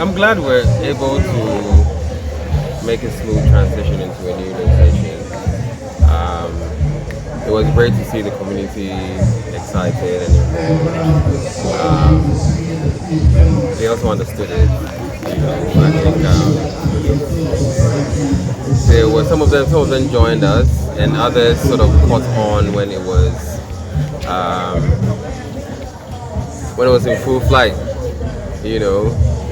I'm glad we're able to make a smooth transition into a new location. Um, it was great to see the community excited and involved. They also understood it. I think there were some of them joined us, and others sort of caught on um, when it was in full flight.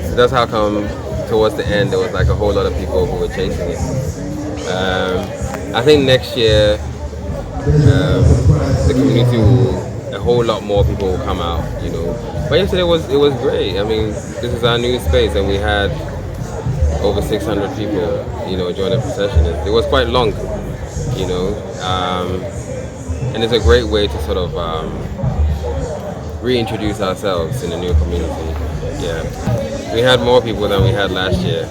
So that's how come towards the end there was like a whole lot of people who were chasing it. I think next year the community will, a whole lot more people will come out. But yesterday it was great. I mean, this is our new space, and we had over 600 people, join the procession. It was quite long, and it's a great way to sort of reintroduce ourselves in a new community. Yeah, we had more people than we had last year.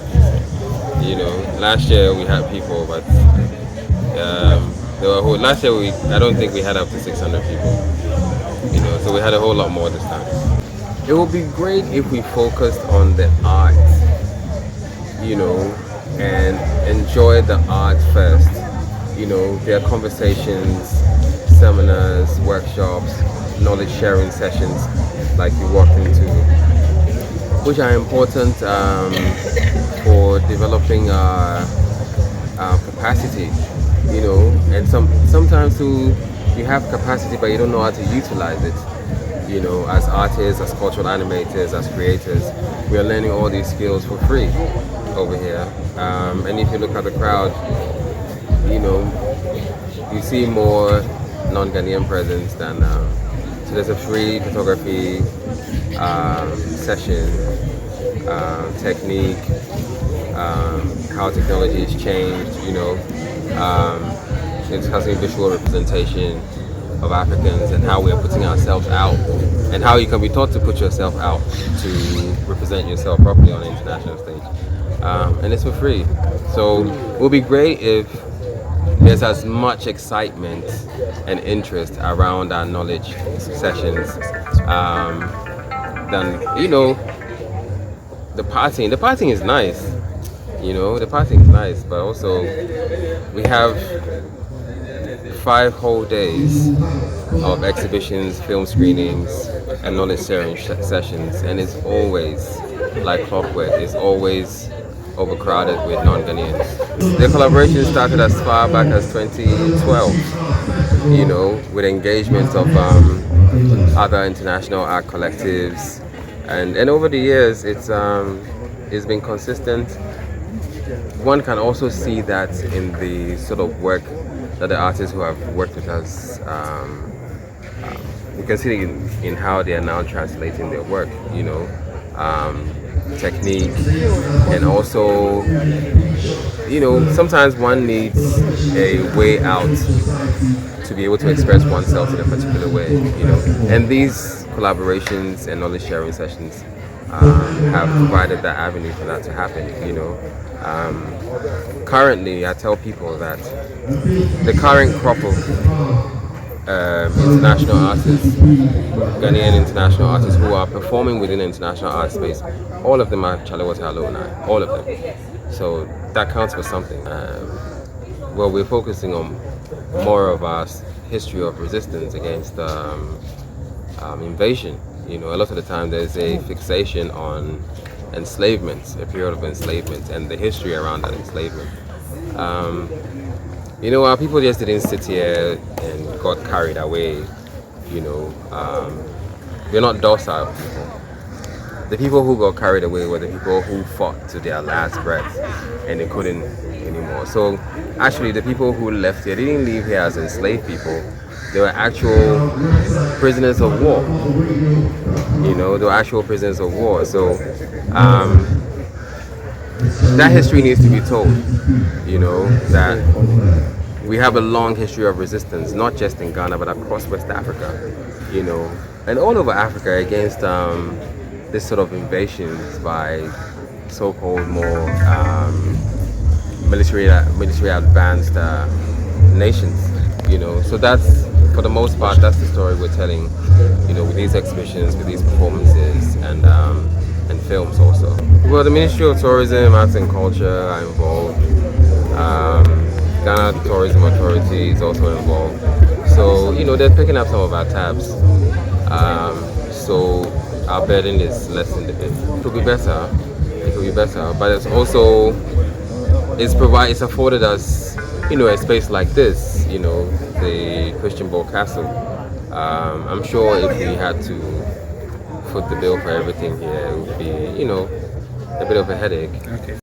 Last year we had people, but last year I don't think we had up to 600 people. So we had a whole lot more this time. It would be great if we focused on the art, and enjoy the art first. There are conversations, seminars, workshops, knowledge sharing sessions like you walked into, which are important for developing our capacity, and sometimes you have capacity but you don't know how to utilize it. As artists, as cultural animators, as creators, we are learning all these skills for free over here. And if you look at the crowd, you see more non-Ghanaian presence than so there's a free photography session, technique, how technology has changed, discussing visual representation of Africans and how we are putting ourselves out, and how you can be taught to put yourself out to represent yourself properly on an international stage. And it's for free. So it would be great if there's as much excitement and interest around our knowledge sessions than, the partying. The partying is nice, the partying is nice, but also we have 5 whole days of exhibitions, film screenings, and knowledge sharing sessions, and it's always like clockwork. It's always overcrowded with non-Ghanaians. The collaboration started as far back as 2012, with engagement of other international art collectives, and over the years it's been consistent. One can also see that in the sort of work that the artists who have worked with us, you can see it in how they are now translating their work, technique, and also, sometimes one needs a way out to be able to express oneself in a particular way, and these collaborations and knowledge sharing sessions have provided that avenue for that to happen. Currently, I tell people that the current crop of international artists, Ghanaian international artists who are performing within the international art space, all of them are Chale Wote alumni, all of them. So that counts for something. Well, we're focusing on more of our history of resistance against invasion. A lot of the time there's a fixation on enslavement, a period of enslavement, and the history around that enslavement. Our people just didn't sit here and got carried away. We're not docile people. The people who got carried away were the people who fought to their last breath and they couldn't anymore. So actually the people who left here, they didn't leave here as enslaved people. They were actual prisoners of war. They were actual prisoners of war. So that history needs to be told. That we have a long history of resistance, not just in Ghana, but across West Africa, and all over Africa against this sort of invasions by so-called more military advanced nations. So that's, for the most part, that's the story we're telling, with these exhibitions, with these performances, and films also. Well, the Ministry of Tourism, Arts and Culture are involved. Ghana Tourism Authority is also involved. So, they're picking up some of our tabs. So our burden is lessened a bit. It could be better. It could be better. But it's afforded us, a space like this, the Christianborg Castle. I'm sure if we had to foot the bill for everything here, it would be, a bit of a headache. Okay.